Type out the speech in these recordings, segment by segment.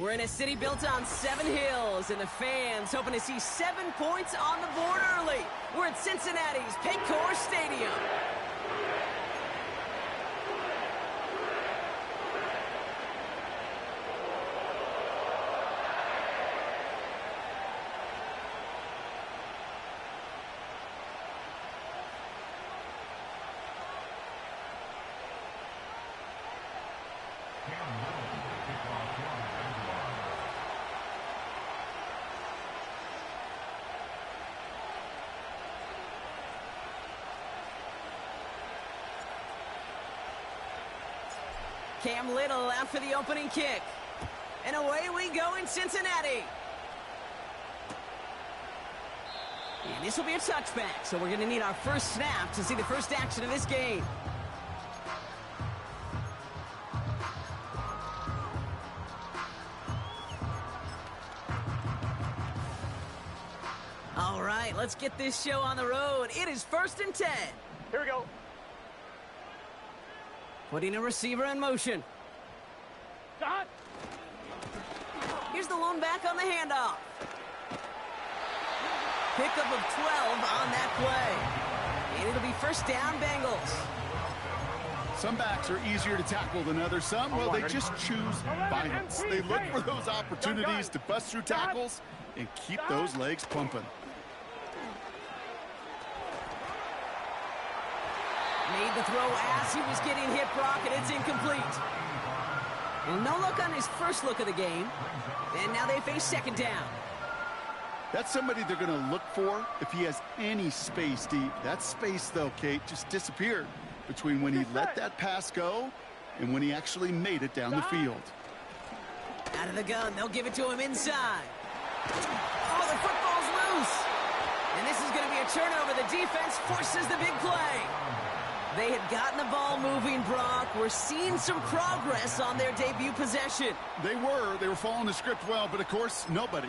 We're in a city built on 7 hills, and the fans hoping to see 7 points on the board early. We're at Cincinnati's Paycor Stadium. Cam Little out for the opening kick. And away we go in Cincinnati. And this will be a touchback, so we're going to need our first snap to see the first action of this game. All right, let's get this show on the road. It is 1st and 10. Here we go. Putting a receiver in motion. Dot. Here's the lone back on the handoff. Pickup of 12 on that play. And it'll be first down, Bengals. Some backs are easier to tackle than others. Some, well, they just choose violence. They look for those opportunities to bust through tackles and keep those legs pumping. Made the throw as he was getting hit, Brock, and it's incomplete. Well, no look on his first look of the game. And now they face second down. That's somebody they're going to look for if he has any space deep. That space, though, Kate, just disappeared between when he let that pass go and when he actually made it down the field. Out of the gun, they'll give it to him inside. Oh, the football's loose. And this is going to be a turnover. The defense forces the big play. They had gotten the ball moving, Brock. We're seeing some progress on their debut possession. They were following the script well, but of course, nobody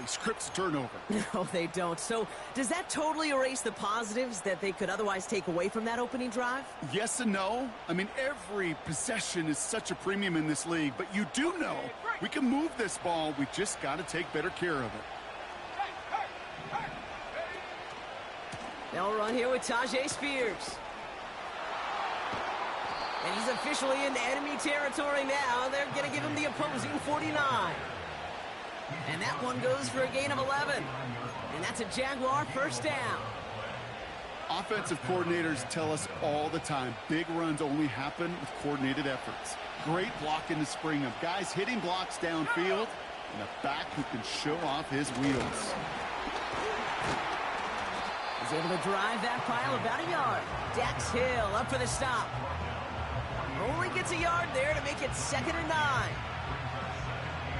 scripts a turnover. No, they don't. So does that totally erase the positives that they could otherwise take away from that opening drive? Yes and no. I mean, every possession is such a premium in this league, but you do know we can move this ball. We just got to take better care of it. They'll run here with Tyjae Spears. And he's officially in enemy territory now. They're going to give him the opposing 49. And that one goes for a gain of 11. And that's a Jaguar first down. Offensive coordinators tell us all the time, big runs only happen with coordinated efforts. Great blocking to spring them. Guys hitting blocks downfield, and a back who can show off his wheels. He's able to drive that pile about a yard. Dax Hill up for the stop. Only gets a yard there to make it 2nd and 9.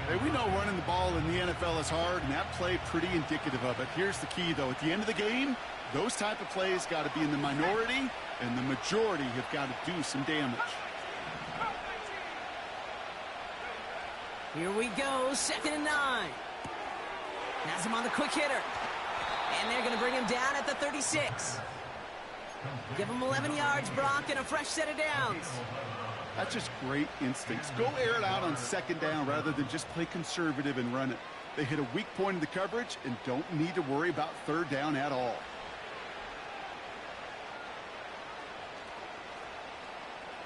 Hey, we know running the ball in the NFL is hard, and that play pretty indicative of it. Here's the key, though. At the end of the game, those type of plays got to be in the minority, and the majority have got to do some damage. Here we go, 2nd and 9. Has him on the quick hitter. And they're going to bring him down at the 36. Give him 11 yards, Brock, and a fresh set of downs. That's just great instincts. Go air it out on 2nd down rather than just play conservative and run it. They hit a weak point in the coverage and don't need to worry about 3rd down at all.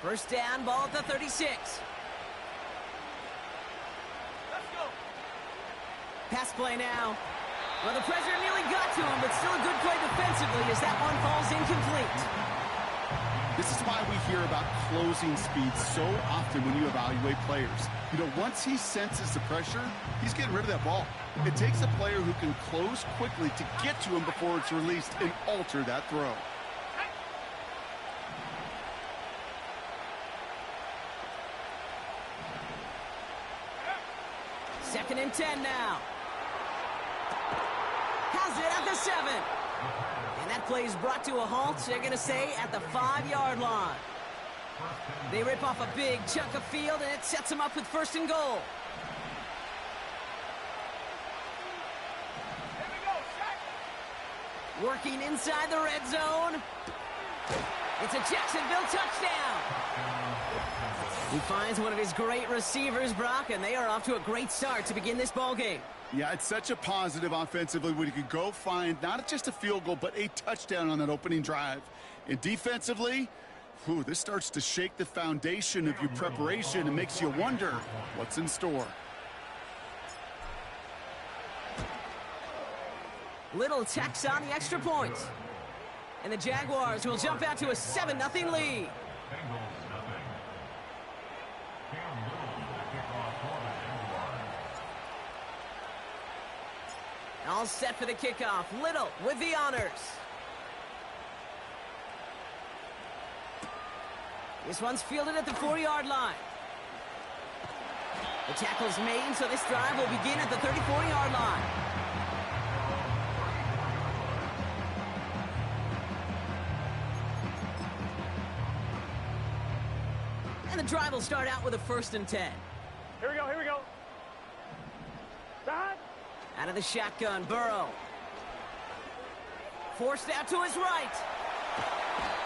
First down, ball at the 36. Let's go. Pass play now. Well, the pressure nearly got to him, but still a good play defensively as that one falls incomplete. This is why we hear about closing speed so often when you evaluate players. You know, once he senses the pressure, he's getting rid of that ball. It takes a player who can close quickly to get to him before it's released and alter that throw. Second and 10 now. Has it at the 7. And that play is brought to a halt. They're going to say at the 5-yard line. They rip off a big chunk of field, and it sets them up with 1st and goal. Working inside the red zone. It's a Jacksonville touchdown. He finds one of his great receivers, Brock, and they are off to a great start to begin this ball game. Yeah, it's such a positive offensively when you can go find not just a field goal, but a touchdown on that opening drive. And defensively, this starts to shake the foundation of your preparation and makes you wonder what's in store. Little tacks on the extra point. And the Jaguars will jump out to a 7-0 lead. All set for the kickoff. Little with the honors. This one's fielded at the 4-yard line. The tackle's made, so this drive will begin at the 34-yard line. And the drive will start out with a 1st and 10. Here we go, here we go. Stop. Out of the shotgun, Burrow. Forced out to his right.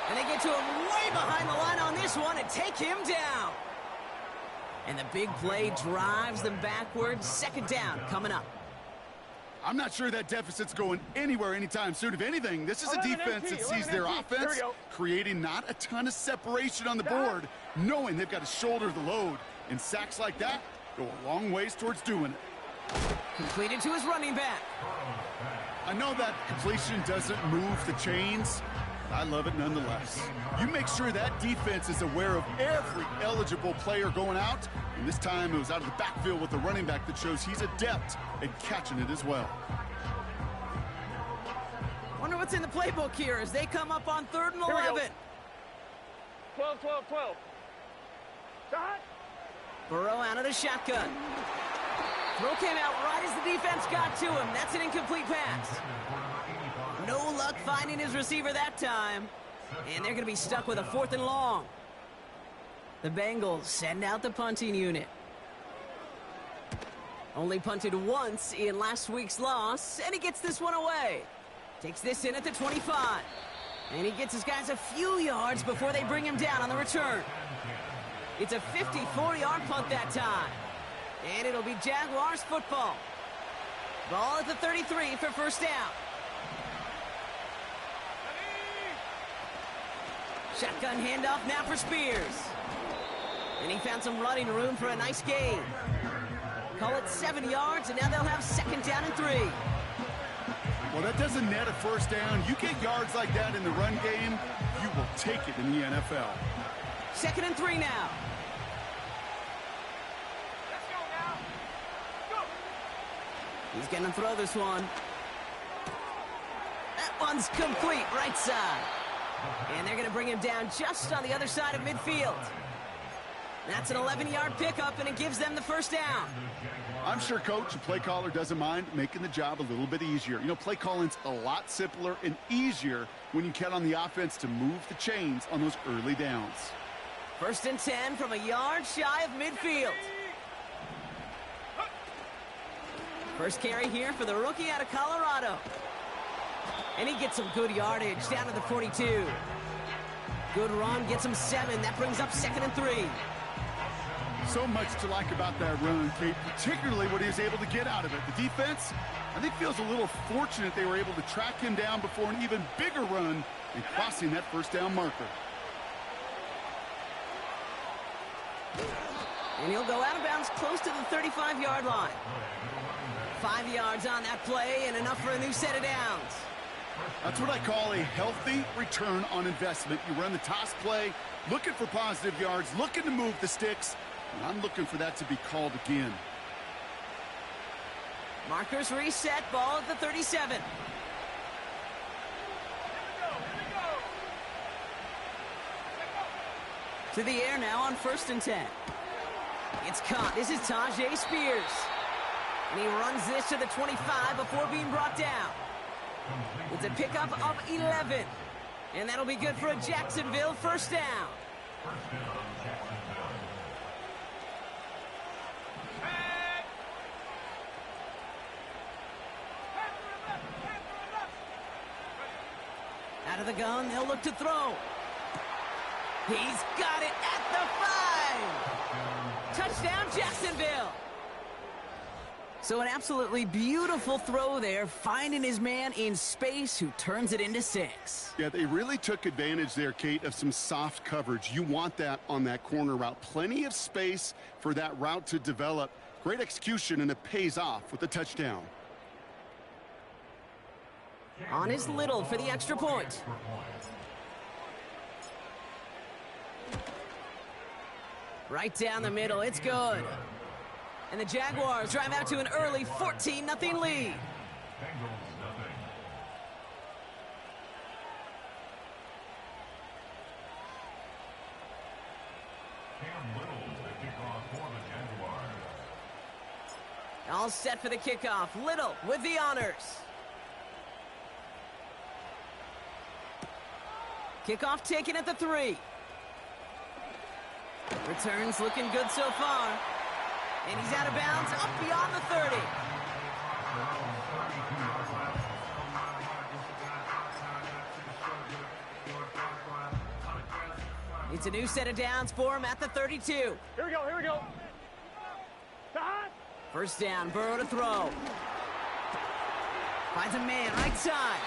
And they get to him way behind the line on this one and take him down. And the big play drives them backwards. 2nd down coming up. I'm not sure that deficit's going anywhere anytime soon. If anything, this is a defense that sees their offense creating not a ton of separation on the board, knowing they've got to shoulder the load. And sacks like that go a long ways towards doing it. Completed to his running back. I know that completion doesn't move the chains, but I love it nonetheless. You make sure that defense is aware of every eligible player going out, and this time it was out of the backfield with the running back that shows he's adept at catching it as well. Wonder what's in the playbook here as they come up on 3rd and 11. 12, 12, 12. Stop. Burrow out of the shotgun. Throw came out right as the defense got to him. That's an incomplete pass. No luck finding his receiver that time. And they're going to be stuck with a 4th and long. The Bengals send out the punting unit. Only punted once in last week's loss, and he gets this one away. Takes this in at the 25. And he gets his guys a few yards before they bring him down on the return. It's a 54-yard punt that time. And it'll be Jaguars football. Ball at the 33 for 1st down. Shotgun handoff now for Spears. And he found some running room for a nice gain. Call it 7 yards, and now they'll have 2nd down and 3. Well, that doesn't net a 1st down. You get yards like that in the run game, you will take it in the NFL. 2nd and 3 now. Let's go now. Go. He's going to throw this one. That one's complete, right side. And they're going to bring him down just on the other side of midfield. That's an 11-yard pickup, and it gives them the 1st down. I'm sure coach and play caller doesn't mind making the job a little bit easier. You know, play calling's a lot simpler and easier when you count on the offense to move the chains on those early downs. 1st and 10 from a yard shy of midfield. First carry here for the rookie out of Colorado. And he gets some good yardage down to the 42. Good run, gets him 7. That brings up 2nd and 3. So much to like about that run, Kate, particularly what he was able to get out of it. The defense, I think, feels a little fortunate they were able to track him down before an even bigger run and crossing that 1st down marker. And he'll go out of bounds close to the 35-yard line. 5 yards on that play and enough for a new set of downs. That's what I call a healthy return on investment. You run the toss play, looking for positive yards, looking to move the sticks, and I'm looking for that to be called again. Markers reset, ball at the 37. To the air now on 1st and 10. It's caught. This is Tyjae Spears. And he runs this to the 25 before being brought down. It's a pickup of 11. And that'll be good for a Jacksonville 1st down. Out of the gun, they'll look to throw. He's got it at the 5. Touchdown, Jacksonville. So an absolutely beautiful throw there, finding his man in space who turns it into 6. Yeah, they really took advantage there, Kate, of some soft coverage. You want that on that corner route. Plenty of space for that route to develop. Great execution, and it pays off with the touchdown. On is Little for the extra point. Right down the middle, it's good. And the Jaguars drive out to an early 14-0 lead. All set for the kickoff. Little with the honors. Kickoff taken at the 3. Returns looking good so far. And he's out of bounds up beyond the 30. It's a new set of downs for him at the 32. Here we go, here we go. First down, Burrow to throw. Finds a man right side.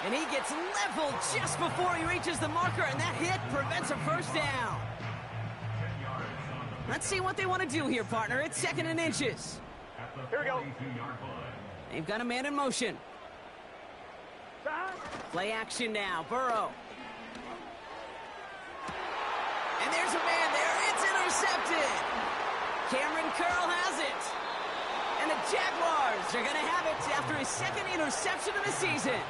And he gets leveled just before he reaches the marker, and that hit prevents a first down. Let's see what they want to do here, partner. It's 2nd and inches. Here we go. They've got a man in motion. Play action now. Burrow. And there's a man there. It's intercepted. Cameron Curl has it. And the Jaguars are going to have it after his 2nd interception of the season.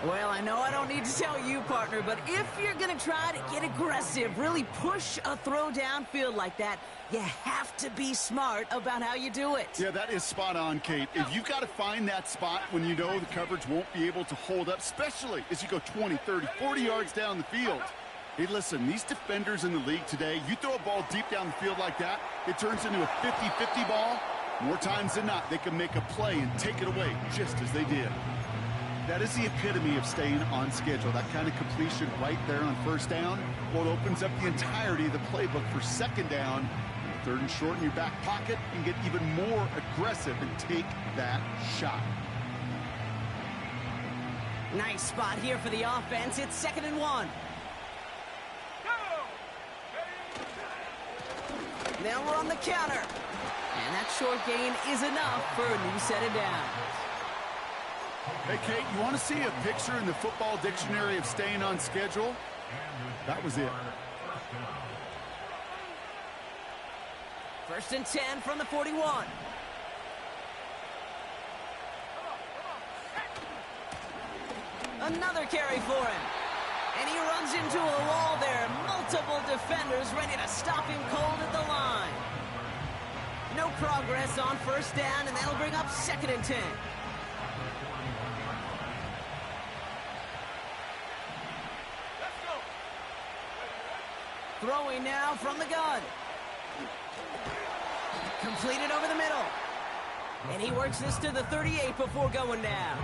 Well, I know I don't need to tell you, partner, but if you're going to try to get aggressive, really push a throw downfield like that, you have to be smart about how you do it. Yeah, that is spot on, Kate. If you've got to find that spot when you know the coverage won't be able to hold up, especially as you go 20, 30, 40 yards down the field. Hey, listen, these defenders in the league today, you throw a ball deep down the field like that, it turns into a 50-50 ball. More times than not, they can make a play and take it away just as they did. That is the epitome of staying on schedule. That kind of completion right there on first down, well, it opens up the entirety of the playbook for second down. 3rd and short in your back pocket, and get even more aggressive and take that shot. Nice spot here for the offense. It's 2nd and 1. Now we're on the counter. And that short gain is enough for a new set of downs. Hey, Kate, you want to see a picture in the football dictionary of staying on schedule? That was it. 1st and 10 from the 41. Another carry for him. And he runs into a wall there. Multiple defenders ready to stop him cold at the line. No progress on first down, and that'll bring up 2nd and 10. Throwing now from the gun. Completed over the middle. And he works this to the 38 before going down.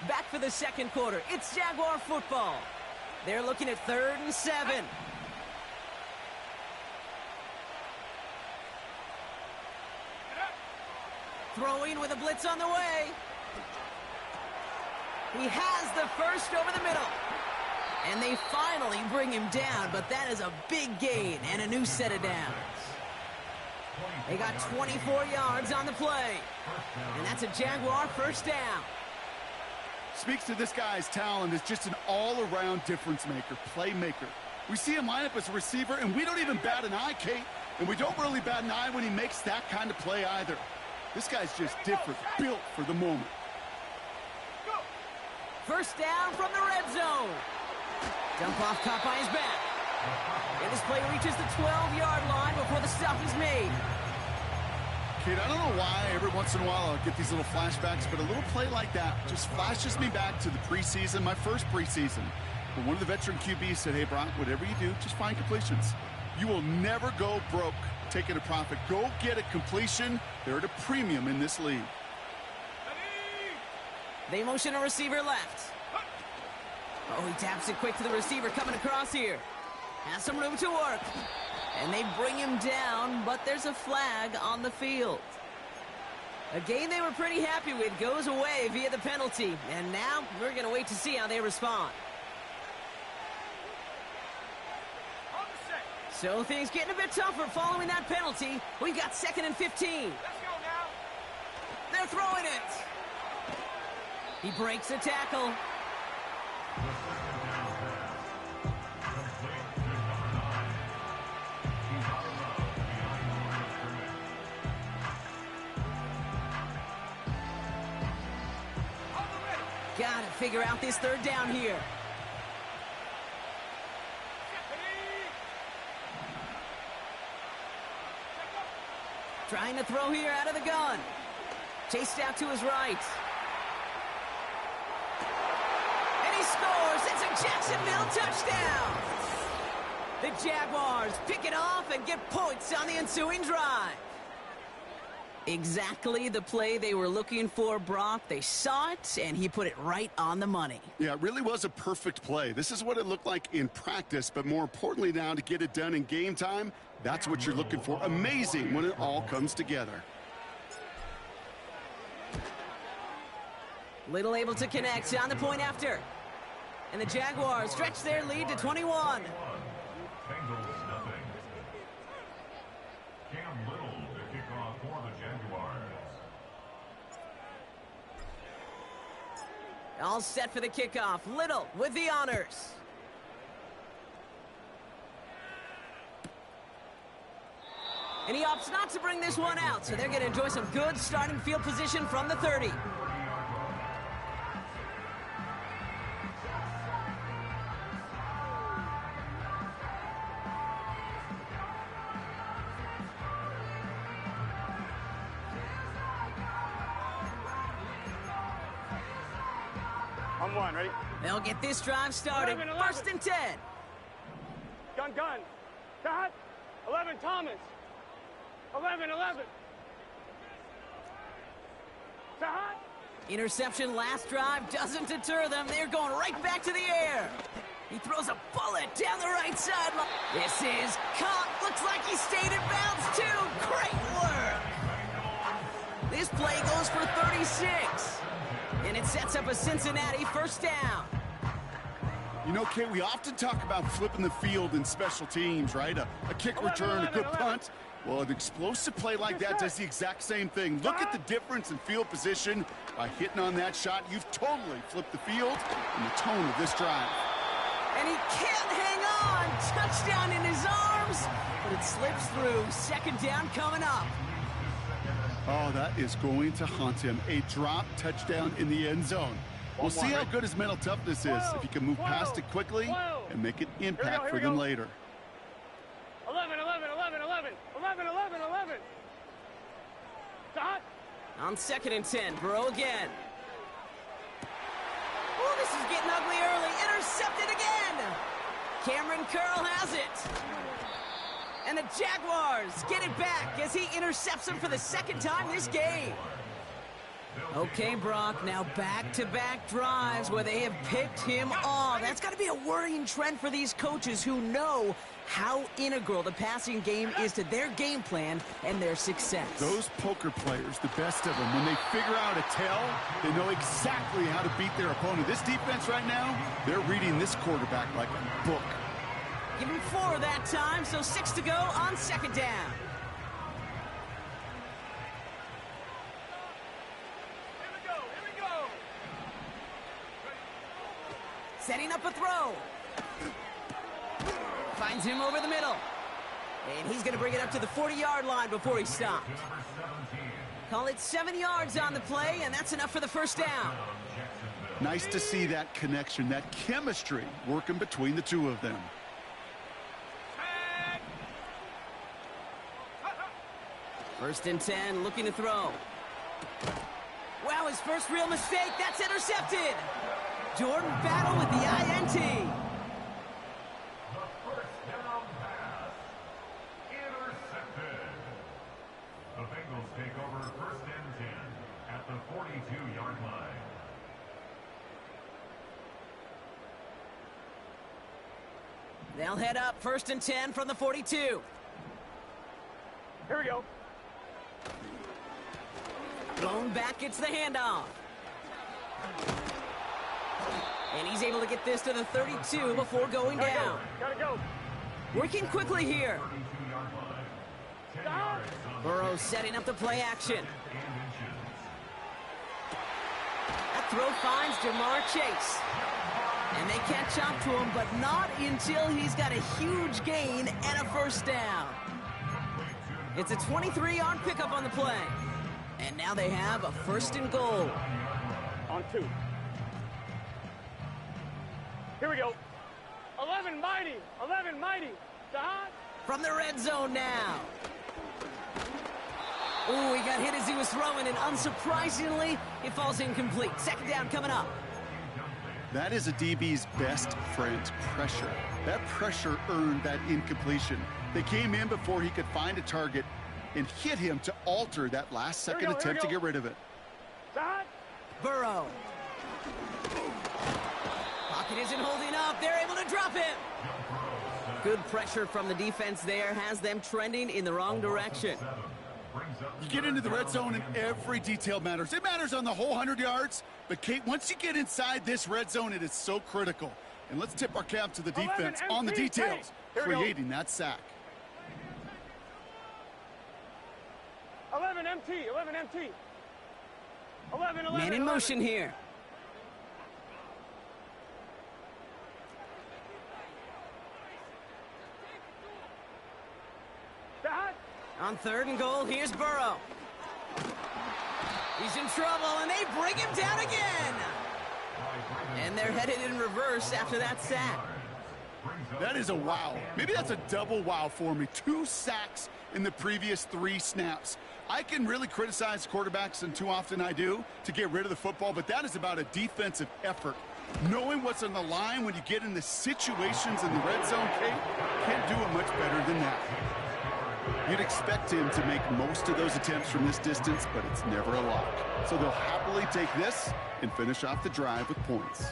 Back for the 2nd quarter. It's Jaguar football. They're looking at 3rd and 7. Throwing with a blitz on the way. He has the first over the middle. And they finally bring him down, but that is a big gain and a new set of downs. They got 24 yards on the play. And that's a Jaguar first down. Speaks to this guy's talent as just an all-around difference maker, playmaker. We see him line up as a receiver, and we don't even bat an eye, Kate. And we don't really bat an eye when he makes that kind of play either. This guy's just different, built for the moment. First down from the red zone. Dump off caught by his back. And this play reaches the 12-yard line before the stop is made. Kid, I don't know why every once in a while I'll get these little flashbacks, but a little play like that just flashes me back to the preseason, my first preseason. But one of the veteran QBs said, hey, Brock, whatever you do, just find completions. You will never go broke taking a profit. Go get a completion. They're at a premium in this league. They motion a receiver left. Oh, he taps it quick to the receiver coming across here. Has some room to work. And they bring him down, but there's a flag on the field. A game they were pretty happy with goes away via the penalty. And now we're going to wait to see how they respond. So things getting a bit tougher following that penalty. We've got 2nd and 15. Let's go now. They're throwing it. He breaks the tackle. Gotta figure out this 3rd down here. Trying to throw here out of the gun. Chased out to his right. And he scores. It's a Jacksonville touchdown. The Jaguars pick it off and get points on the ensuing drive. Exactly the play they were looking for, Brock. They saw it, and he put it right on the money. Yeah, it really was a perfect play. This is what it looked like in practice, but more importantly now to get it done in game time, that's what you're looking for. Amazing when it all comes together. Little able to connect on the point after. And the Jaguars stretch their lead to 21. Bengals nothing. Cam Little to kick off for the Jaguars. All set for the kickoff. Little with the honors. And he opts not to bring this one out, so they're going to enjoy some good starting field position from the 30. On 1, ready? They'll get this drive started. 11. 1st and 10. Gun. Dot. 11, Thomas. 11. Dot. Interception last drive doesn't deter them. They're going right back to the air. He throws a bullet down the right sideline. This is caught. Looks like he stayed in bounds too. Great work. This play goes for 36. And it sets up a Cincinnati 1st down. You know, Kate, we often talk about flipping the field in special teams, right? A kick return, a good punt. Well, an explosive play like that does the exact same thing. Look at the difference in field position. By hitting on that shot, you've totally flipped the field and the tone of this drive. And he can't hang on. Touchdown in his arms, but it slips through. 2nd down coming up. Oh, that is going to haunt him. A drop touchdown in the end zone. We'll see how good his mental toughness is if he can move past it quickly and make an impact for them later. 11. Dot. On 2nd and 10, Burrow again. Oh, this is getting ugly early. Intercepted again. Cameron Curl has it. And the Jaguars get it back as he intercepts him for the 2nd time this game. Okay, Brock, now back-to-back drives where they have picked him off. That's got to be a worrying trend for these coaches who know how integral the passing game is to their game plan and their success. Those poker players, the best of them, when they figure out a tell, they know exactly how to beat their opponent. This defense right now, they're reading this quarterback like a book. Give him 4 that time, so 6 to go on 2nd down. Here we go. Setting up a throw. Finds him over the middle. And he's going to bring it up to the 40-yard line before he stopped. Call it 7 yards on the play, and that's enough for the 1st down. Nice to see that connection, that chemistry working between the two of them. First and 10, looking to throw. Wow, his first real mistake. That's intercepted. Jordan Battle with the INT. The first down pass. Intercepted. The Bengals take over first and 10 at the 42-yard line. They'll head up first and 10 from the 42. Here we go. Blown back, gets the handoff. And he's able to get this to the 32 before going down. Gotta go. Working quickly here. 32-yard line. 10 Stop. yards on Burrow setting up the play action. and inches. That throw finds Jamar Chase. And they catch up to him, but not until he's got a huge gain and a first down. It's a 23-yard pickup on the play. And now they have a first and goal. On 2. Here we go. 11 mighty. 11 mighty. Sahan. From the red zone now. Ooh, he got hit as he was throwing, and unsurprisingly, it falls incomplete. Second down coming up. That is a DB's best friend, pressure. That pressure earned that incompletion. They came in before he could find a target and hit him to alter that last second attempt to get rid of it. Sahan. Burrow. Pocket isn't holding up. They're able to drop him. Good pressure from the defense there has them trending in the wrong direction. You get into the red zone and every detail matters. It matters on the whole 100 yards. But, Kate, once you get inside this red zone, it is so critical. And let's tip our cap to the defense on the details, creating that sack. 11 MT. 11 MT. 11. Man in motion here. Sahan. On third and goal, here's Burrow. He's in trouble, and they bring him down again. And they're headed in reverse after that sack. That is a wow. Maybe that's a double wow for me. 2 sacks in the previous 3 snaps. I can really criticize quarterbacks, and too often I do, to get rid of the football, but that is about a defensive effort. Knowing what's on the line when you get in the situations in the red zone, Kate, can't do it much better than that. You'd expect him to make most of those attempts from this distance, but it's never a lock. So they'll happily take this and finish off the drive with points.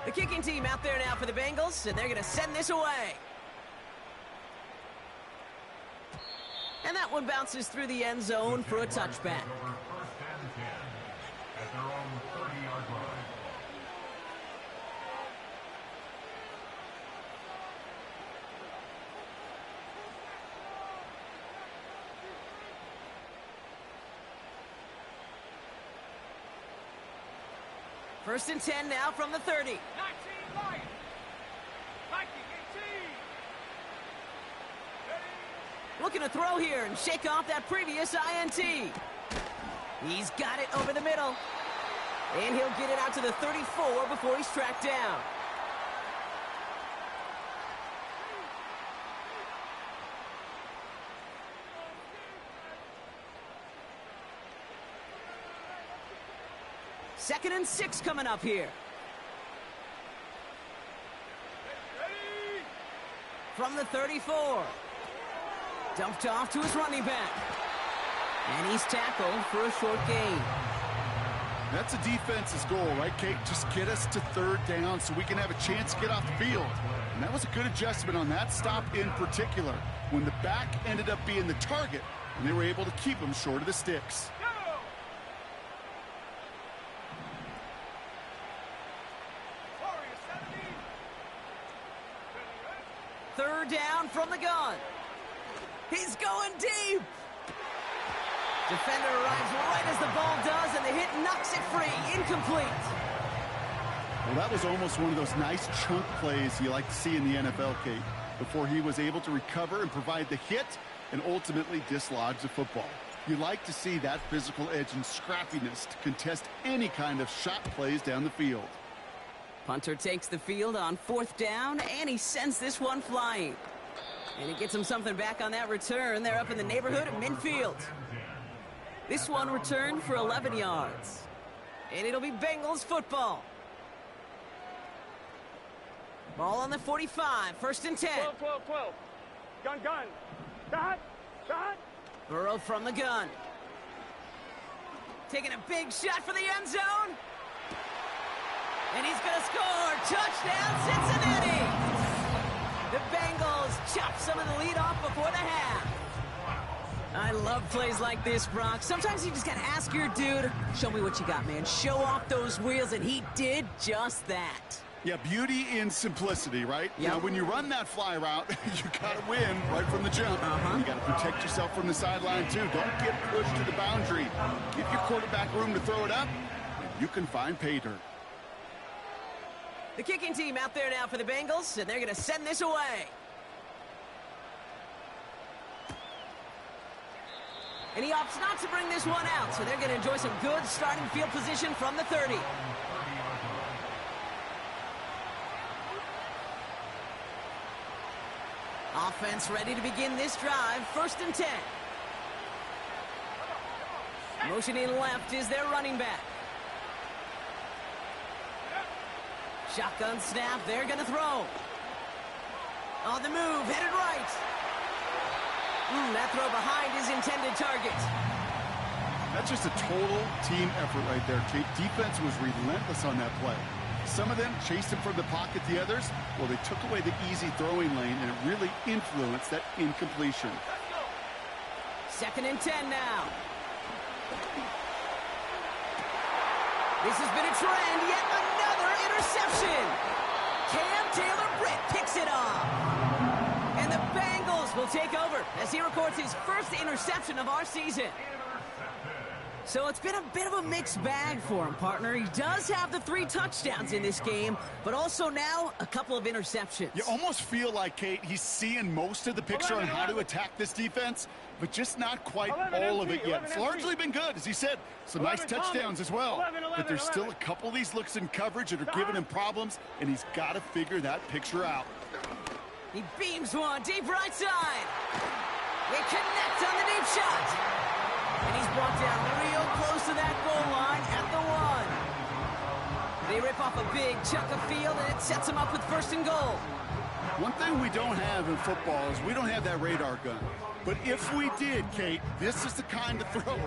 The kicking team out there now for the Bengals, and they're going to send this away. And that one bounces through the end zone for a touchback. First and 10 at their own 30-yard line. First and 10 now from the 30. 19 Mike. 19 18. Looking to throw here and shake off that previous INT. He's got it over the middle. And he'll get it out to the 34 before he's tracked down. Second and 6 coming up here. Ready. From the 34. Dumped off to his running back. And he's tackled for a short gain. That's a defense's goal, right, Kate? Just get us to third down so we can have a chance to get off the field. And that was a good adjustment on that stop in particular, when the back ended up being the target, and they were able to keep him short of the sticks. Third down from the gun. He's going deep. Defender arrives right as the ball does, and the hit knocks it free. Incomplete. Well, that was almost one of those nice chunk plays you like to see in the NFL, Kate, before he was able to recover and provide the hit and ultimately dislodge the football. You like to see that physical edge and scrappiness to contest any kind of shot plays down the field. Punter takes the field on fourth down, and he sends this one flying. And he gets him something back on that return. They're up in the neighborhood of midfield. This one returned for 11 yards. And it'll be Bengals football. Ball on the 45, first and 10. 12. Gun. Dot. Burrow from the gun. Taking a big shot for the end zone. And he's going to score. Touchdown, Cincinnati. The Bengals chop some of the lead off before the half. I love plays like this, Brock. Sometimes you just got to ask your dude, show me what you got, man. Show off those wheels, and he did just that. Yeah, beauty in simplicity, right? Yep. Now, when you run that fly route, you got to win right from the jump. You got to protect yourself from the sideline, too. Don't get pushed to the boundary. Give your quarterback room to throw it up, and you can find pay dirt. The kicking team out there now for the Bengals, and they're going to send this away. And he opts not to bring this one out, so they're going to enjoy some good starting field position from the 30. Offense ready to begin this drive, first and 10. Motioning left is their running back. Shotgun snap, they're going to throw. On the move, headed right. That throw behind his intended target. That's just a total team effort right there, Kate. Defense was relentless on that play. Some of them chased him from the pocket. The others, well, they took away the easy throwing lane, and it really influenced that incompletion. Second and 10 now. This has been a trend. Yet another interception. Cam Taylor-Britt picks it up. And the Bengals will take over as he records his first interception of our season. So it's been a bit of a mixed bag for him, partner. He does have the 3 touchdowns in this game, but also now a couple of interceptions. You almost feel like, Kate, he's seeing most of the picture on how to attack this defense, but just not quite all of it yet. It's largely been good, as he said. Some nice touchdowns as well. But there's still a couple of these looks in coverage that are giving him problems, and he's got to figure that picture out. He beams one deep right side. They connect on the deep shot. And he's brought down real close to that goal line at the 1. They rip off a big chunk of field, and it sets him up with first and goal. One thing we don't have in football is we don't have that radar gun. But if we did, Kate, this is the kind of throw,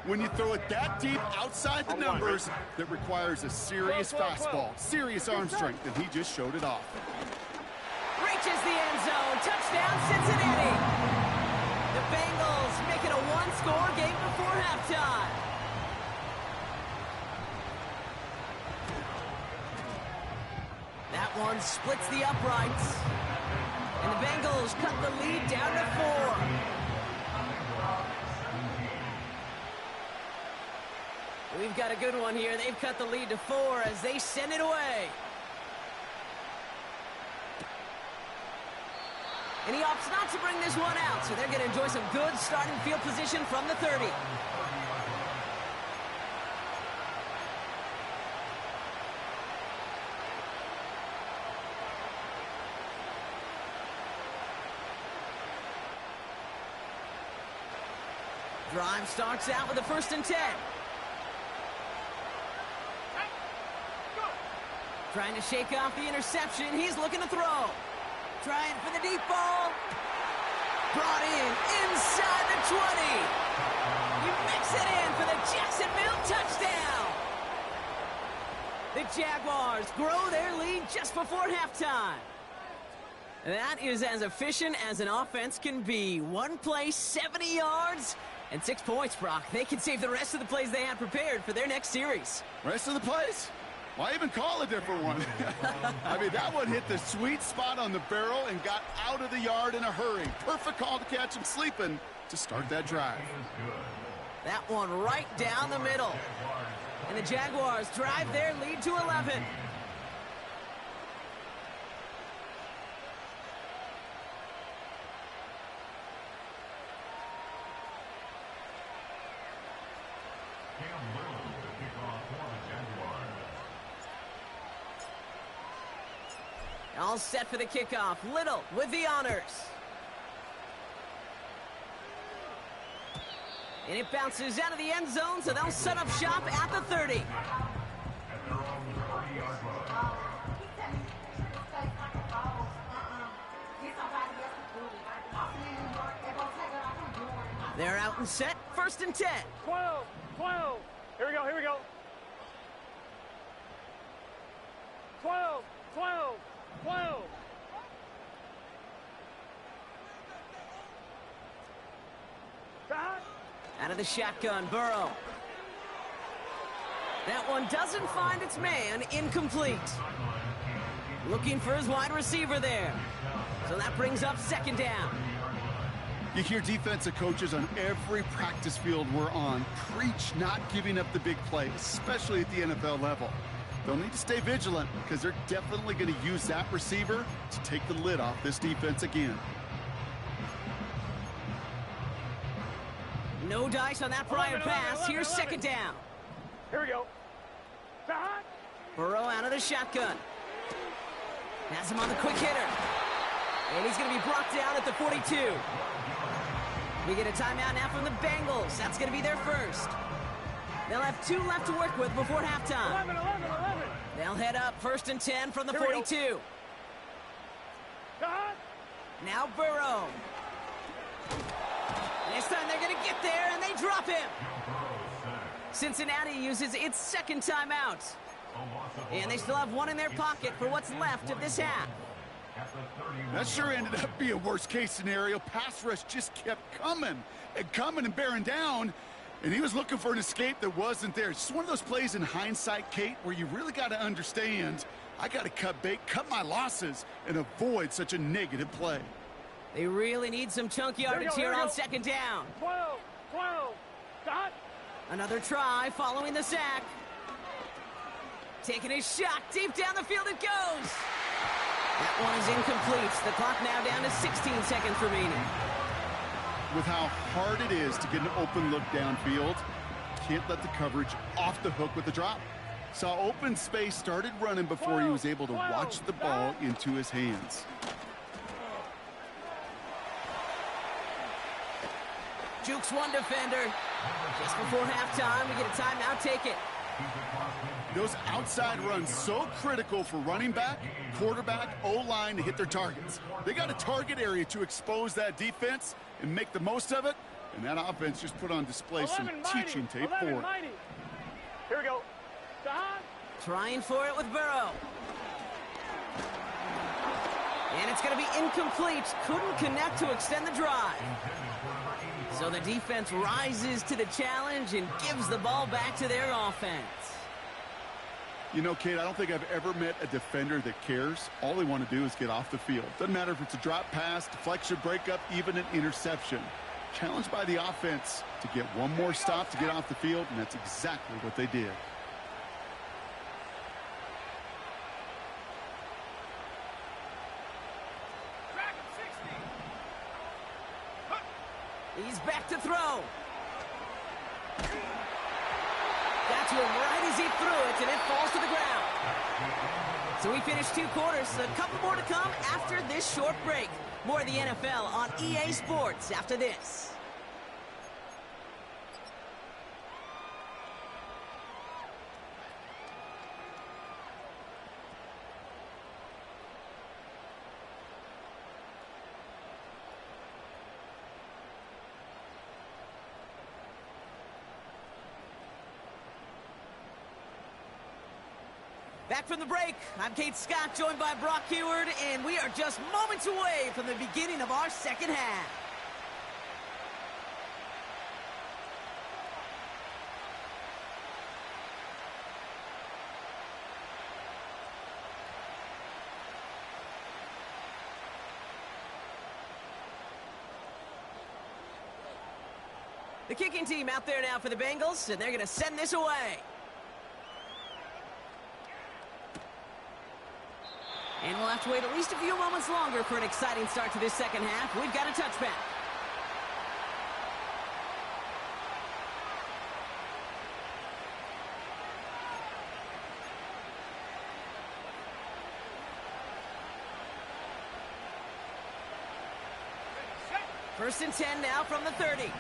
when you throw it that deep outside the numbers, that requires a serious fastball, serious arm strength, and he just showed it off. Reaches the end zone. Touchdown, Cincinnati. The Bengals make it a one-score game before halftime. That one splits the uprights. And the Bengals cut the lead down to 4. We've got a good one here. They've cut the lead to 4 as they send it away. And he opts not to bring this one out, so they're going to enjoy some good starting field position from the 30. Drive starts out with a first and 10. Trying to shake off the interception. He's looking to throw. Trying for the deep ball. Brought in inside the 20. He makes it in for the Jacksonville touchdown. The Jaguars grow their lead just before halftime. That is as efficient as an offense can be. One play, 70 yards, and 6 points, Brock. They can save the rest of the plays they had prepared for their next series. Rest of the plays? Why even call a different one? I mean, that one hit the sweet spot on the barrel and got out of the yard in a hurry. Perfect call to catch him sleeping to start that drive. That one right down the middle. And the Jaguars drive their lead to 11. All set for the kickoff. Little with the honors. And it bounces out of the end zone, so they'll set up shop at the 30. At their own 30-yard line. They're out and set, 1st and 10. 12, 12. Here we go, here we go. 12, 12, 12. Back. Out of the shotgun, Burrow. That one doesn't find its man, incomplete. Looking for his wide receiver there. So that brings up 2nd down. You hear defensive coaches on every practice field we're on preach not giving up the big play, especially at the NFL level. They'll need to stay vigilant because they're definitely going to use that receiver to take the lid off this defense again. No dice on that prior pass. Here's 2nd down. Here we go. Back. Burrow out of the shotgun. Has him on the quick hitter. And he's going to be brought down at the 42. We get a timeout now from the Bengals. That's going to be their first. They'll have 2 left to work with before halftime. 11. They'll head up 1st and 10 from the 42. Back. Now Burrow. This time they're going to get there, and they drop him. Cincinnati uses its 2nd timeout. And they still have 1 in their pocket for what's left of this half. That sure ended up being a worst-case scenario. Pass rush just kept coming and bearing down, and he was looking for an escape that wasn't there. It's just one of those plays in hindsight, Kate, where you really got to understand, I got to cut bait, cut my losses, and avoid such a negative play. They really need some chunk yardage here on 2nd down. 12. Dot. Another try following the sack. Taking a shot deep down the field it goes. That one is incomplete. The clock now down to 16 seconds remaining. With how hard it is to get an open look downfield, can't let the coverage off the hook with the drop. Saw open space, started running before he was able to watch the ball into his hands. Jukes one defender. Just before halftime, we get a timeout, take it. Those outside runs so critical for running back, quarterback, O-line to hit their targets. They got a target area to expose that defense and make the most of it, and that offense just put on display some teaching tape for it. Here we go. Dot. Trying for it with Burrow. And it's going to be incomplete. Couldn't connect to extend the drive. So the defense rises to the challenge and gives the ball back to their offense. You know, Kate, I don't think I've ever met a defender that cares. All they want to do is get off the field. Doesn't matter if it's a drop pass, deflection, breakup, even an interception. Challenged by the offense to get one more stop to get off the field, and that's exactly what they did. He's back to throw. Got to him right as he threw it, and it falls to the ground. So we finished 2 quarters. A couple more to come after this short break. More of the NFL on EA Sports after this. Back from the break, I'm Kate Scott, joined by Brock Huard, and we are just moments away from the beginning of our second half. The kicking team out there now for the Bengals, and they're going to send this away. And we'll have to wait at least a few moments longer for an exciting start to this second half. We've got a touchback. First and 10 now from the 30.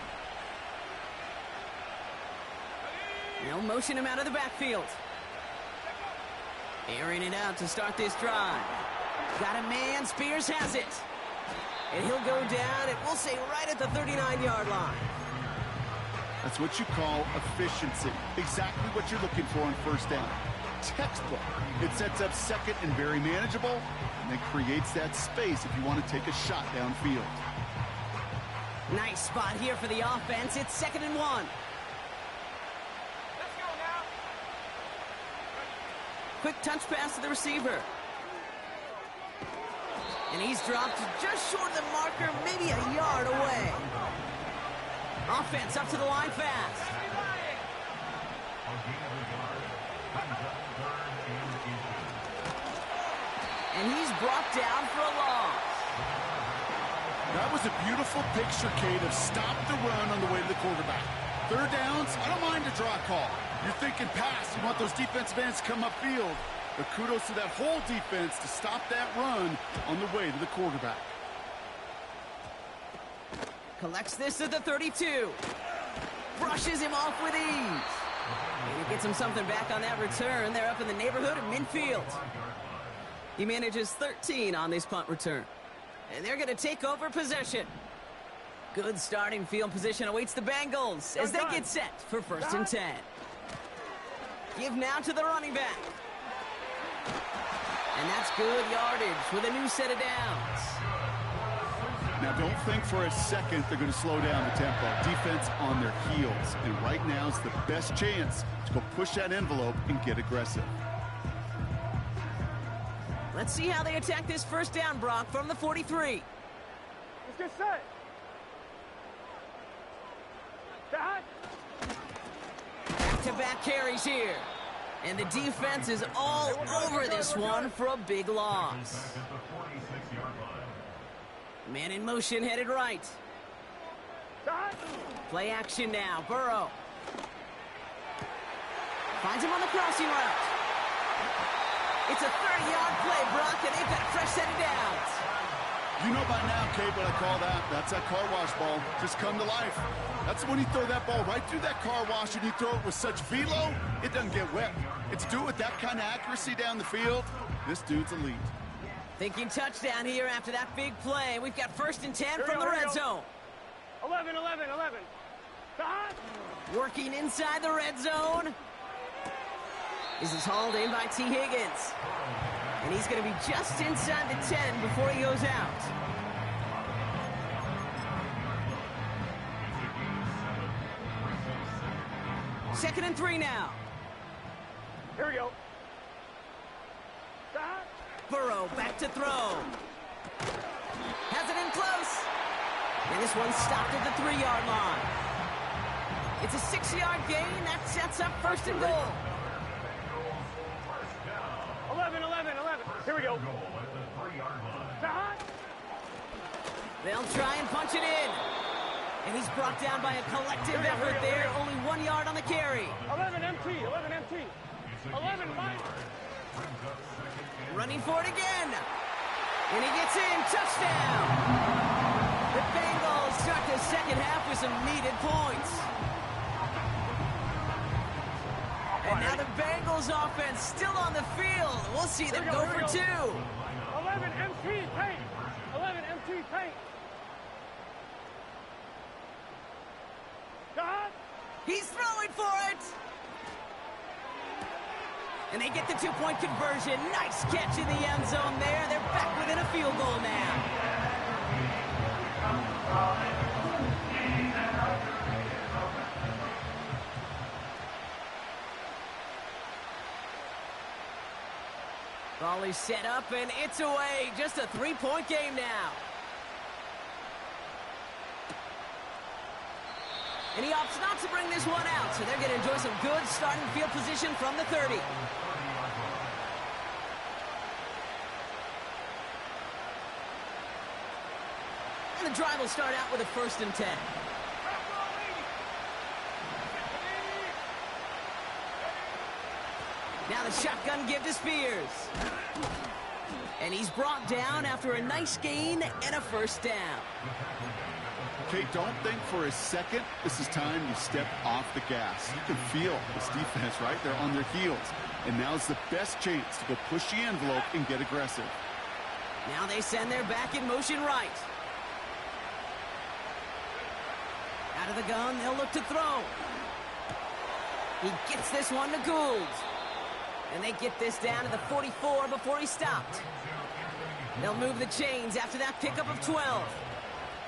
They'll motion him out of the backfield. Airing it out to start this drive. Got a man. Spears has it. And he'll go down, and we'll say right at the 39-yard line. That's what you call efficiency. Exactly what you're looking for on first down. Textbook. It sets up second and very manageable, and it creates that space if you want to take a shot downfield. Nice spot here for the offense. It's 2nd and 1. Let's go now. Quick touch pass to the receiver. And he's dropped just short of the marker, maybe a yard away. Offense up to the line fast. And he's brought down for a loss. That was a beautiful picture, Kate, of stop the run on the way to the quarterback. Third downs, I don't mind a draw call. You're thinking pass. You want those defensive ends to come upfield. But kudos to that whole defense to stop that run on the way to the quarterback. Collects this at the 32. Brushes him off with ease. And he gets him something back on that return. They're up in the neighborhood of midfield. He manages 13 on this punt return. And they're going to take over possession. Good starting field position awaits the Bengals as they get set for 1st and 10. Give now to the running back. And that's good yardage with a new set of downs. Now, don't think for a second they're going to slow down the tempo. Defense on their heels. And right now is the best chance to go push that envelope and get aggressive. Let's see how they attack this first down, Brock, from the 43. Let's get set. Dad. Back-to-back carries here. And the defense is all over this one for a big loss. Man in motion headed right. Play action now. Burrow. Finds him on the crossing route. It's a 30-yard play, Brock, and they've got a fresh set of downs. You know by now, Kate, what I call that. That's that car wash ball. Just come to life. That's when you throw that ball right through that car wash and you throw it with such velo, it doesn't get wet. It's do it with that kind of accuracy down the field. This dude's elite. Thinking touchdown here after that big play. We've got 1st and 10 from the red zone. 11. Working inside the red zone. This is hauled in by T. Higgins. And he's going to be just inside the 10 before he goes out. Second and 3 now. Here we go. Burrow back to throw. Has it in close. And this one's stopped at the 3-yard line. It's a 6-yard gain. That sets up 1st and goal. 11. Here we go. They'll try and punch it in. And he's brought down by a collective effort there. Only 1 yard on the carry. 11 MT. 11 minus. Running for it again. And he gets in. Touchdown. The Bengals start the second half with some needed points. And now the Bengals offense still on the field. We'll see them go for 2. 11 MT paint. 11 MT paint. God. He's throwing for it. And they get the 2-point conversion. Nice catch in the end zone there. They're back within a field goal now. Ball is set up, and it's away. Just a 3-point game now. And he opts not to bring this one out, so they're going to enjoy some good starting field position from the 30. And the drive will start out with a 1st and 10. Now the shotgun give to Spears. And he's brought down after a nice gain and a 1st down. Kate, don't think for a second this is time you step off the gas. You can feel this defense, right? They're on their heels. And now's the best chance to go push the envelope and get aggressive. Now they send their back in motion right. Out of the gun, they'll look to throw. He gets this one to Gould. And they get this down to the 44 before he stopped. They'll move the chains after that pickup of 12.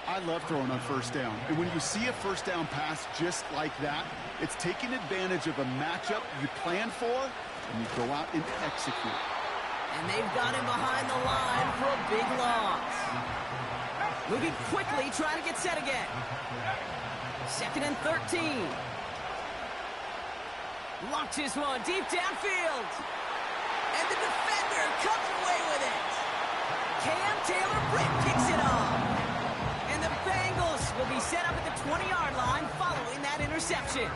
I love throwing on first down. And when you see a first down pass just like that, it's taking advantage of a matchup you planned for, and you go out and execute. And they've got him behind the line for a big loss. Moving quickly, trying to get set again. 2nd and 13. Launches one deep downfield. And the defender comes away with it. Cam Taylor-Britt picks it off. And the Bengals will be set up at the 20-yard line following that interception.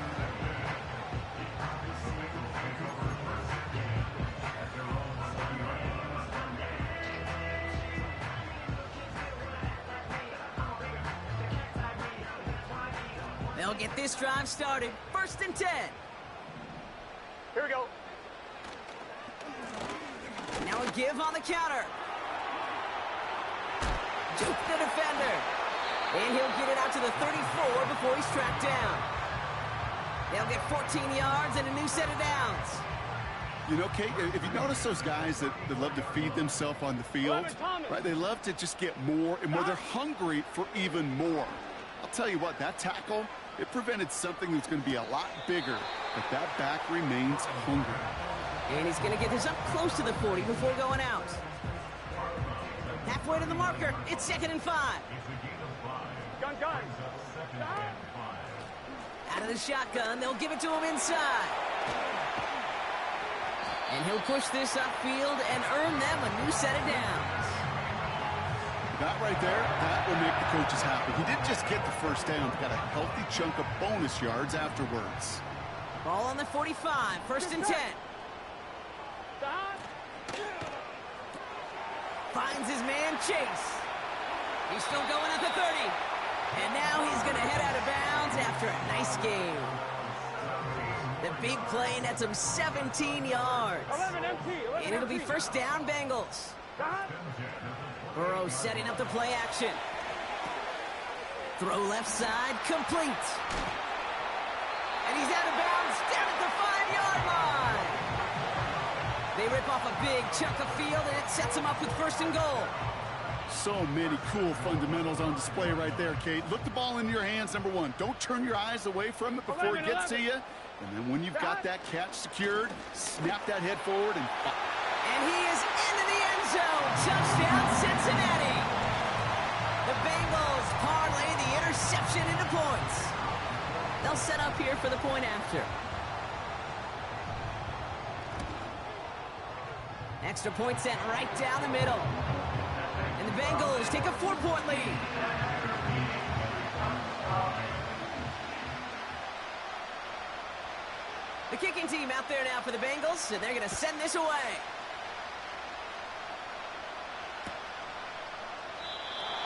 They'll get this drive started. 1st and 10. Here we go. Now a give on the counter. Juke the defender. And he'll get it out to the 34 before he's tracked down. They'll get 14 yards and a new set of downs. You know, Kate, if you notice those guys that love to feed themselves on the field, right? They love to just get more and more. They're hungry for even more. I'll tell you what, that tackle, it prevented something that's going to be a lot bigger, but that back remains hungry. And he's going to get this up close to the 40 before going out. Halfway to the marker, it's 2nd and 5. Gun. Out of the shotgun, they'll give it to him inside. And he'll push this upfield and earn them a new set of downs. That right there, that will make the coaches happy. He didn't just get the first down, he got a healthy chunk of bonus yards afterwards. Ball on the 45, 1st and 10. Finds his man Chase. He's still going at the 30. And now he's going to head out of bounds after a nice game. The big play nets him 17 yards. 11 MT. And it'll be 1st down Bengals. Burrow setting up the play action. Throw left side, complete. And he's out of bounds down at the 5-yard line. They rip off a big chunk of field, and it sets them up with 1st and goal. So many cool fundamentals on display right there, Kate. Look the ball into your hands, number one. Don't turn your eyes away from it before it gets to you. And then when you've got that catch secured, snap that head forward and fire. And he is into the end zone. Touchdown, Cincinnati. The Bengals parlay the interception into points. They'll set up here for the point after. Extra point sent right down the middle. And the Bengals take a 4-point lead. The kicking team out there now for the Bengals, and they're going to send this away.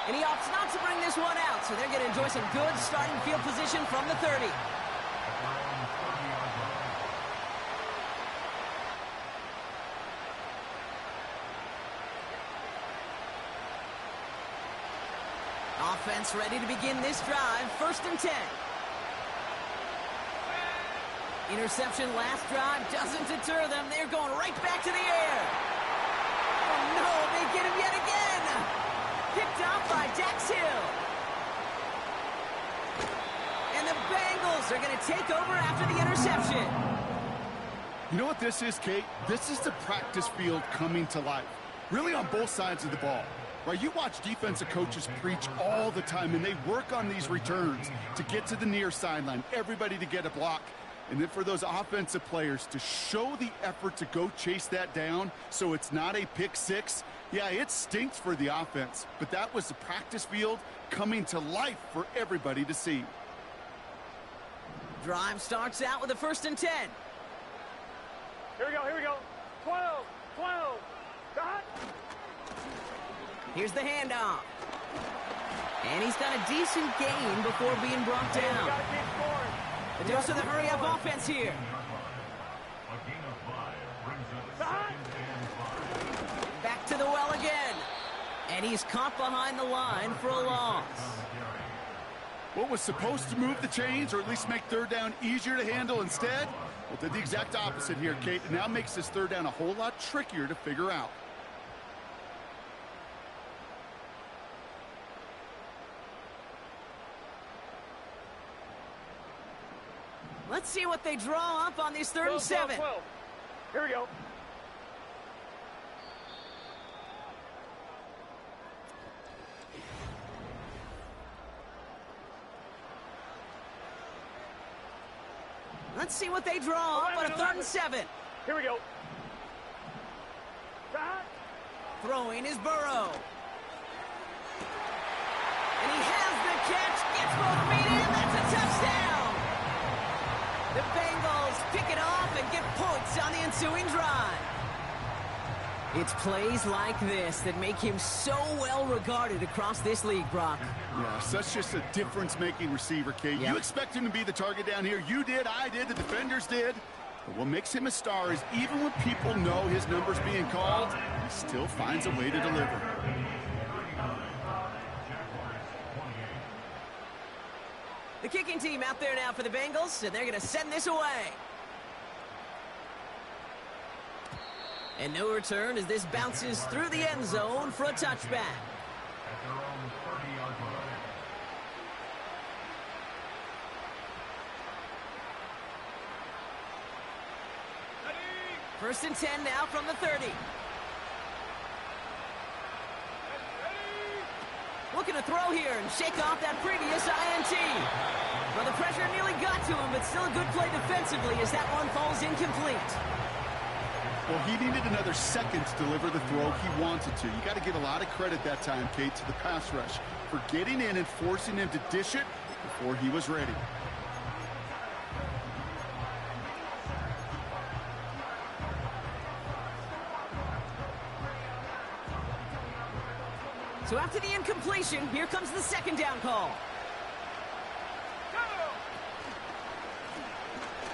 And he opts not to bring this one out, so they're going to enjoy some good starting field position from the 30. Offense ready to begin this drive. 1st and 10. Interception last drive doesn't deter them. They're going right back to the air. Oh no, they get him yet again. Picked off by Dax Hill. And the Bengals are going to take over after the interception. You know what this is, Kate? This is the practice field coming to life. Really on both sides of the ball. Right, you watch defensive coaches preach all the time, and they work on these returns to get to the near sideline, everybody to get a block. And then for those offensive players to show the effort to go chase that down so it's not a pick six, yeah, it stinks for the offense. But that was the practice field coming to life for everybody to see. Drive starts out with a 1st and 10. Here we go. 12. Got. Here's the handoff. And he's got a decent gain before being brought We down. gotta keep scoring. A dose of the hurry-up offense here. A gain of 5 brings up 2nd and 5. Back to the well again. And he's caught behind the line for a loss. What was supposed to move the chains, or at least make third down easier to handle instead? Well, did the exact opposite here, Kate. It now makes this third down a whole lot trickier to figure out. Let's see what they draw up on this 3rd and 7. 12. Here we go. Let's see what they draw up on a 3rd and 7. Here we go. Shot. Throwing is Burrow. And he has the catch. Gets both feet in. That's a touchdown. The Bengals pick it off and get points on the ensuing drive. It's plays like this that make him so well regarded across this league, Brock. Yeah, such just a difference-making receiver, Kate. Yeah. You expect him to be the target down here. You did, I did, the defenders did. But what makes him a star is even when people know his number's being called, he still finds a way to deliver. The kicking team out there now for the Bengals, and they're going to send this away. And no return as this bounces through the end zone for a touchback. At their own 30-yard line. First and 10 now from the 30. Looking to throw here and shake off that previous INT. Well, the pressure nearly got to him, but still a good play defensively as that one falls incomplete. Well, he needed another second to deliver the throw he wanted to. You got to give a lot of credit that time, Kate, to the pass rush for getting in and forcing him to dish it before he was ready. So after the incompletion, here comes the 2nd down call.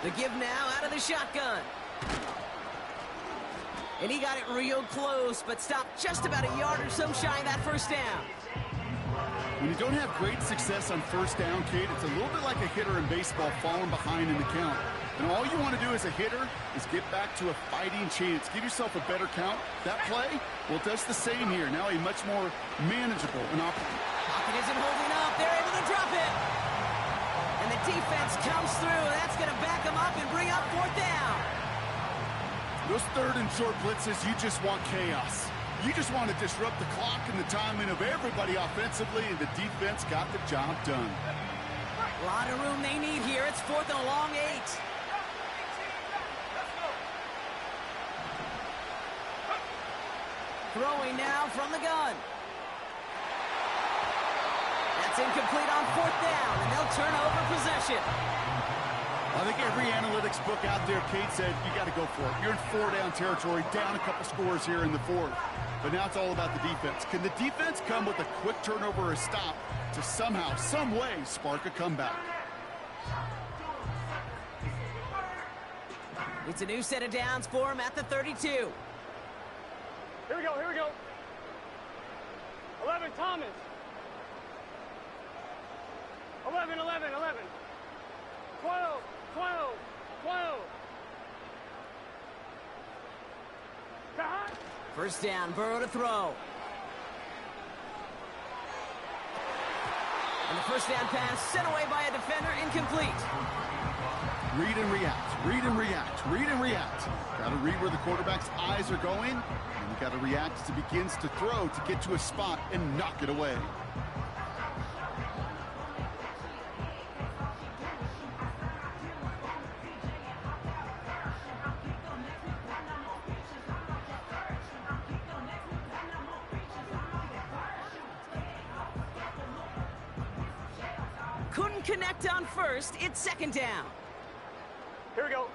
The give now out of the shotgun. And he got it real close, but stopped just about a yard or so shy of that 1st down. When you don't have great success on 1st down, Kate, it's a little bit like a hitter in baseball falling behind in the count. And all you want to do as a hitter is get back to a fighting chance. Give yourself a better count. That play, well, it does the same here. Now a much more manageable and Pocket isn't holding up. They're able to drop it. And the defense comes through. That's going to back them up and bring up 4th down. Those 3rd and short blitzes, you just want chaos. You just want to disrupt the clock and the timing of everybody offensively, and the defense got the job done. A lot of room they need here. It's 4th and a long 8. Throwing now from the gun. That's incomplete on 4th down, and they'll turn over possession. I think every analytics book out there, Kate, said you got to go for it. You're in 4-down territory, down a couple scores here in the 4th. But now it's all about the defense. Can the defense come with a quick turnover or a stop to somehow, some way, spark a comeback? It's a new set of downs for him at the 32. Here we go, here we go. 11, Thomas. 11, 11, 11. 12, 12, 12. Cut. 1st down, Burrow to throw. And the 1st down pass sent away by a defender, incomplete. Read and react, read and react, read and react. Got to read where the quarterback's eyes are going, and you got to react as he begins to throw to get to a spot and knock it away. Couldn't connect on 1st. It's 2nd down. Here we go.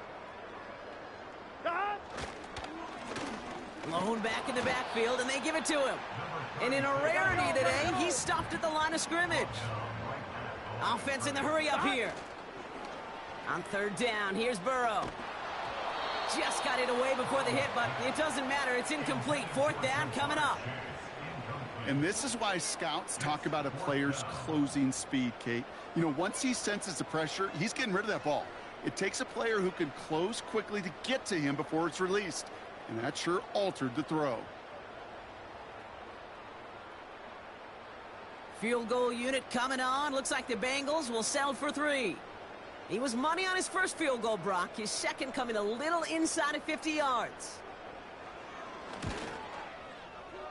Cut. Lone back in the backfield, and they give it to him. And in a rarity today, he stopped at the line of scrimmage. Offense in the hurry up here. On third down, here's Burrow. Just got it away before the hit, but it doesn't matter. It's incomplete. Fourth down coming up. And this is why scouts talk about a player's closing speed, Kate. You know, once he senses the pressure, he's getting rid of that ball. It takes a player who can close quickly to get to him before it's released. And that sure altered the throw. Field goal unit coming on. Looks like the Bengals will settle for 3. He was money on his first field goal, Brock. His second coming a little inside of 50 yards.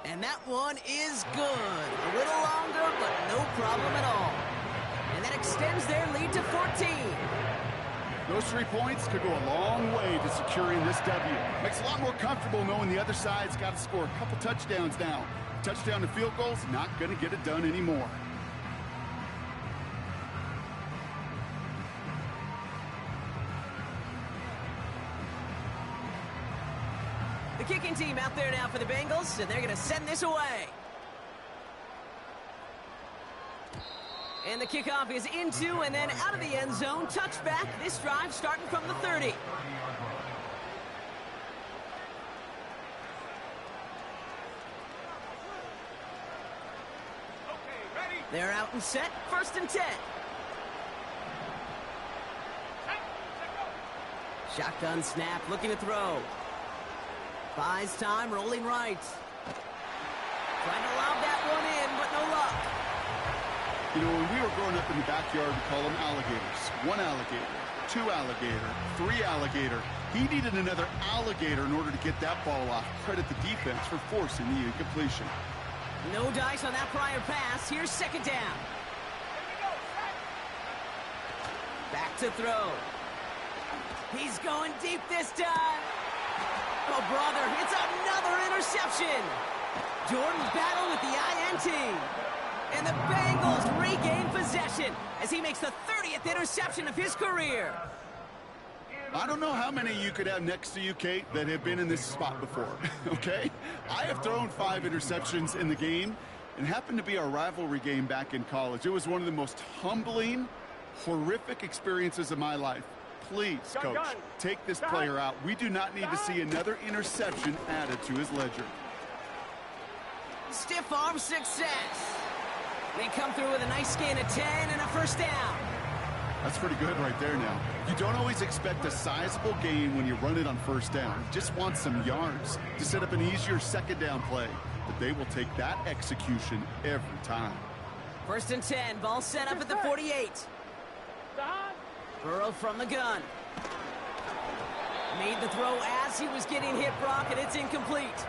And that one is good. A little longer, but no problem at all. And that extends their lead to 14. Those 3 points could go a long way to securing this W. Makes it a lot more comfortable knowing the other side's got to score a couple touchdowns now. Touchdown to field goals, not going to get it done anymore. The kicking team out there now for the Bengals, and they're going to send this away. And the kickoff is into and then out of the end zone. Touchback. This drive starting from the 30. They're out and set. First and 10. Shotgun snap, looking to throw. Buys time, rolling right. Trying to lob that one in, but no luck. You know, when we were growing up in the backyard, we call them alligators. 1 alligator, 2 alligator, 3 alligator. He needed another alligator in order to get that ball off. Credit the defense for forcing the incompletion. No dice on that prior pass. Here's second down. Back to throw. He's going deep this time. Oh, brother, it's another interception. Jordan battle with the INT. And the Bengals regain possession as he makes the 30th interception of his career. I don't know how many you could have next to you, Kate, that have been in this spot before, okay? I have thrown 5 interceptions in the game, and happened to be our rivalry game back in college. It was one of the most humbling, horrific experiences of my life. Please, Coach, take this player out. We do not need to see another interception added to his ledger. Stiff arm success. They come through with a nice gain of 10 and a first down. That's pretty good right there now. You don't always expect a sizable gain when you run it on first down. Just want some yards to set up an easier second down play. But they will take that execution every time. First and 10, ball set up at the 48. Burrow from the gun. Made the throw as he was getting hit, Brock, and it's incomplete.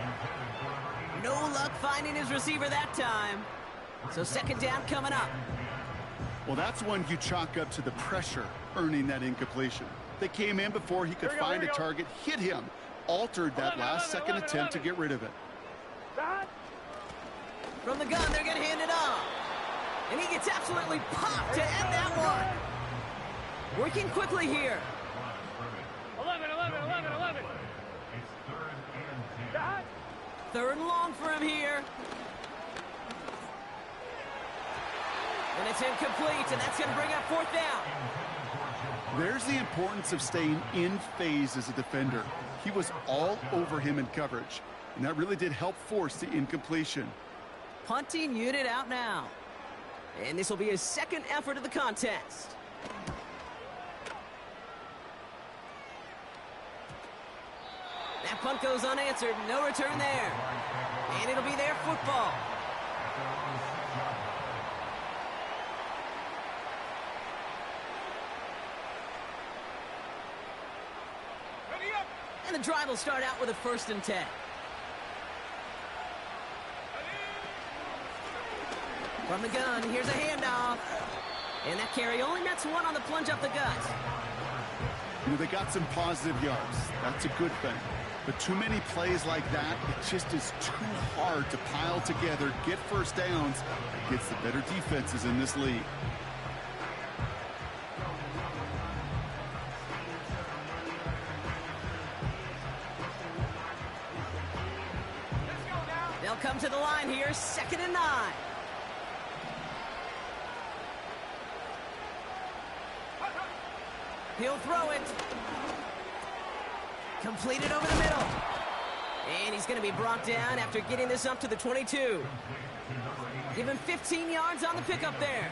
No luck finding his receiver that time. So second down coming up. Well, that's one you chalk up to the pressure earning that incompletion. They came in before he could find a target, hit him, altered that last second attempt to get rid of it. From the gun, they're going to hand it off. And he gets absolutely popped to end that one. Working quickly here. 11. Third and long for him here. And it's incomplete, and that's going to bring up fourth down. There's the importance of staying in phase as a defender. He was all over him in coverage, and that really did help force the incompletion. Punting unit out now. And this will be his second effort of the contest. That punt goes unanswered. No return there. And it'll be their football. And the drive will start out with a first and 10. From the gun, here's a handoff. And that carry only nets one on the plunge up the gut. You know, they got some positive yards. That's a good thing. But too many plays like that, it just is too hard to pile together, get first downs against the better defenses in this league. They'll come to the line here. here, 2nd and 9. He'll throw it. Completed over the middle. And he's going to be brought down after getting this up to the 22. Give him 15 yards on the pickup there.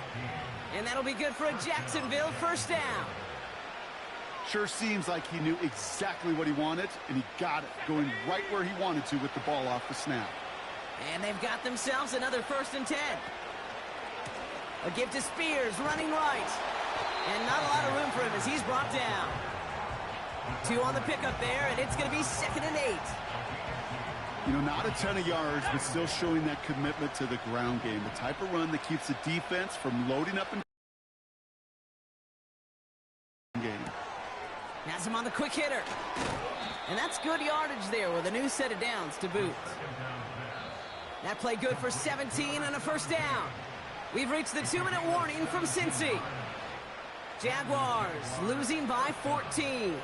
And that'll be good for a Jacksonville first down. Sure seems like he knew exactly what he wanted, and he got it, going right where he wanted to with the ball off the snap. And they've got themselves another 1st and 10. A give to Spears, running right. And not a lot of room for him as he's brought down. 2 on the pickup there, and it's going to be 2nd and 8. You know, not a ton of yards, but still showing that commitment to the ground game. The type of run that keeps the defense from loading up and game. Has him on the quick hitter. And that's good yardage there with a new set of downs to boot. That play good for 17 and a first down. We've reached the 2-minute warning from Cincy. Jaguars losing by 14.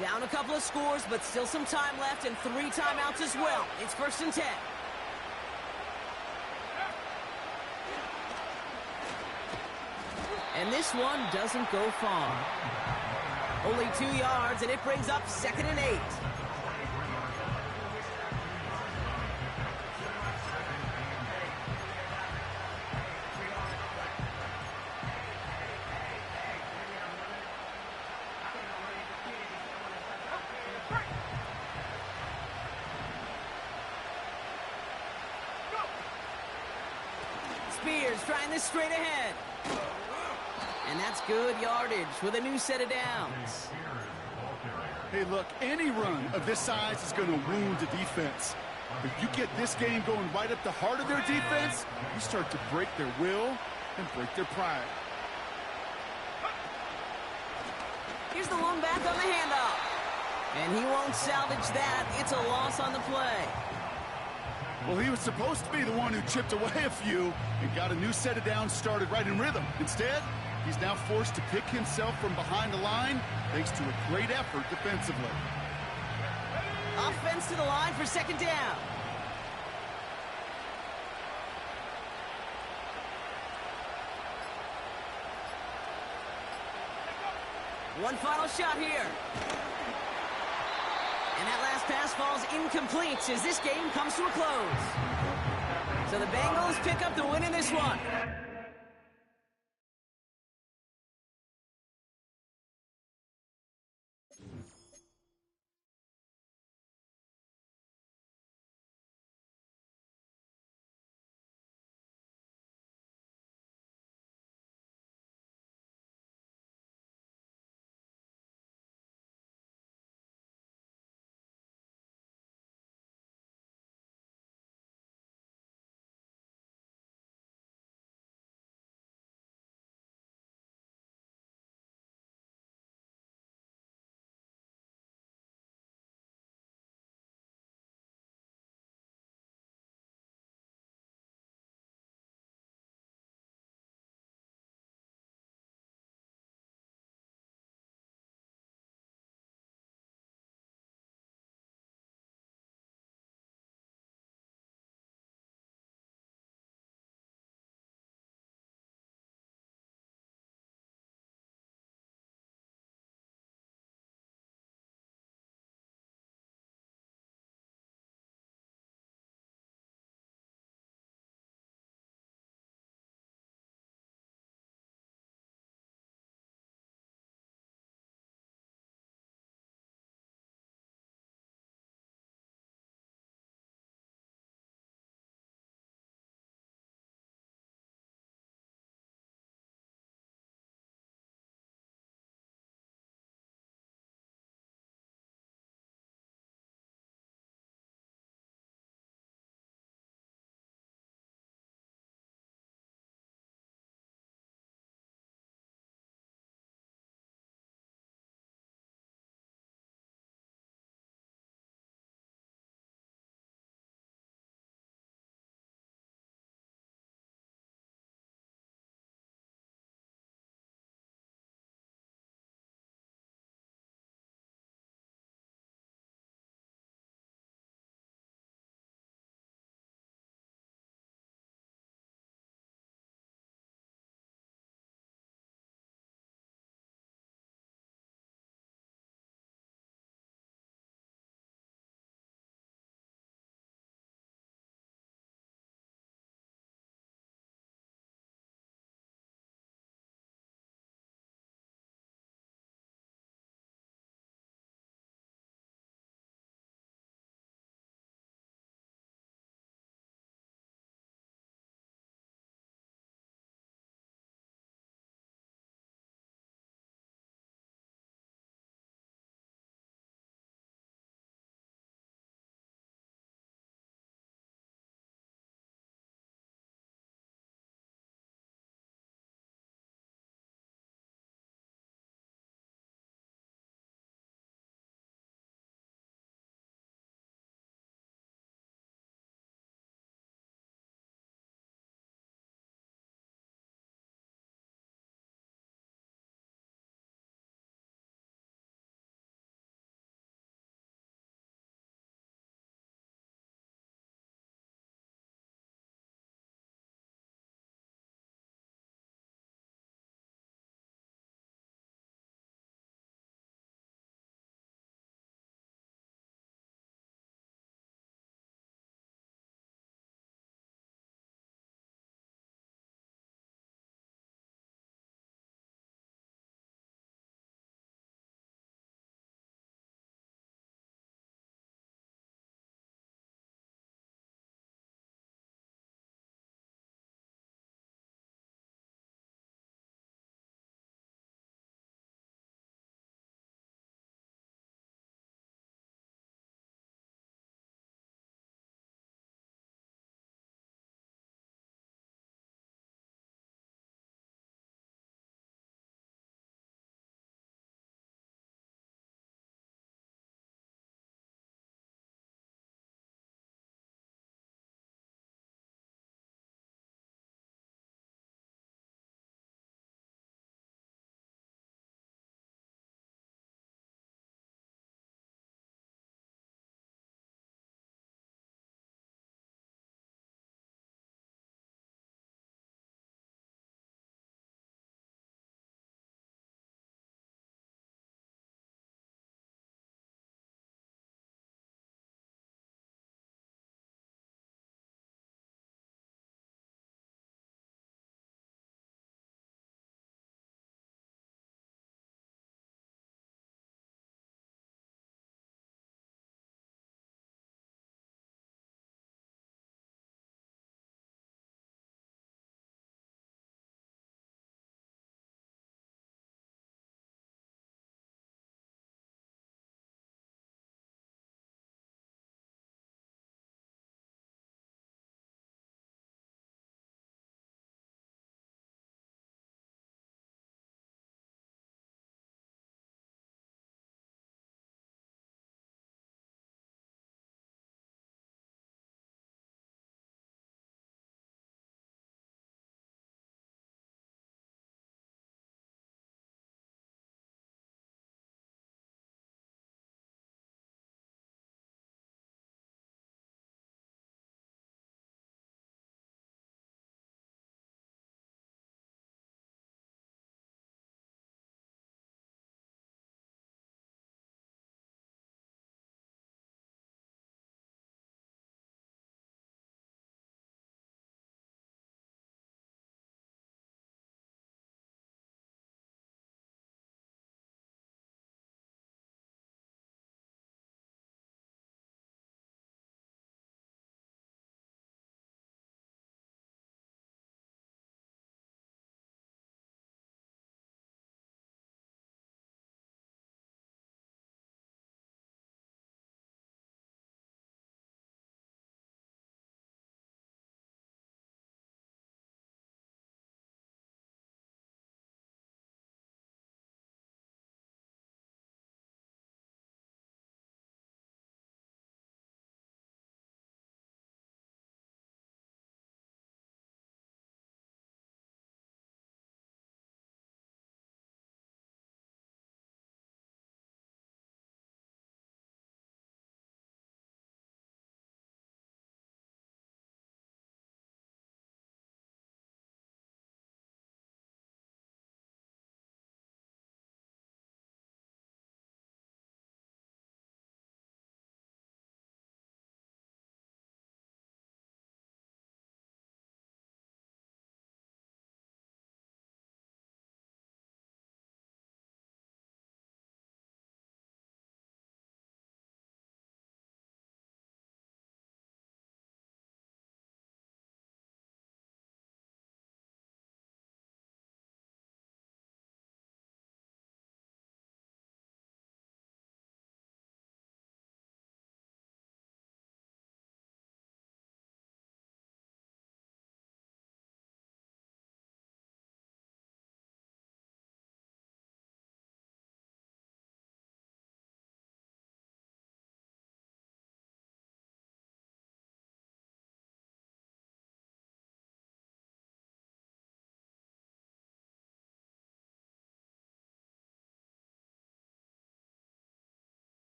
Down a couple of scores, but still some time left and 3 timeouts as well. It's 1st and 10. And this one doesn't go far. Only 2 yards, and it brings up 2nd and 8. Spears trying this straight ahead. And that's good yardage with a new set of downs. Hey, look, any run of this size is going to wound the defense. If you get this game going right up the heart of their defense, you start to break their will and break their pride. Here's the one back on the handoff. And he won't salvage that. It's a loss on the play. Well, he was supposed to be the one who chipped away a few and got a new set of downs started right in rhythm. Instead, he's now forced to pick himself from behind the line thanks to a great effort defensively. Offense to the line for 2nd down. One final shot here. And that last pass falls incomplete as this game comes to a close. So the Bengals pick up the win in this one.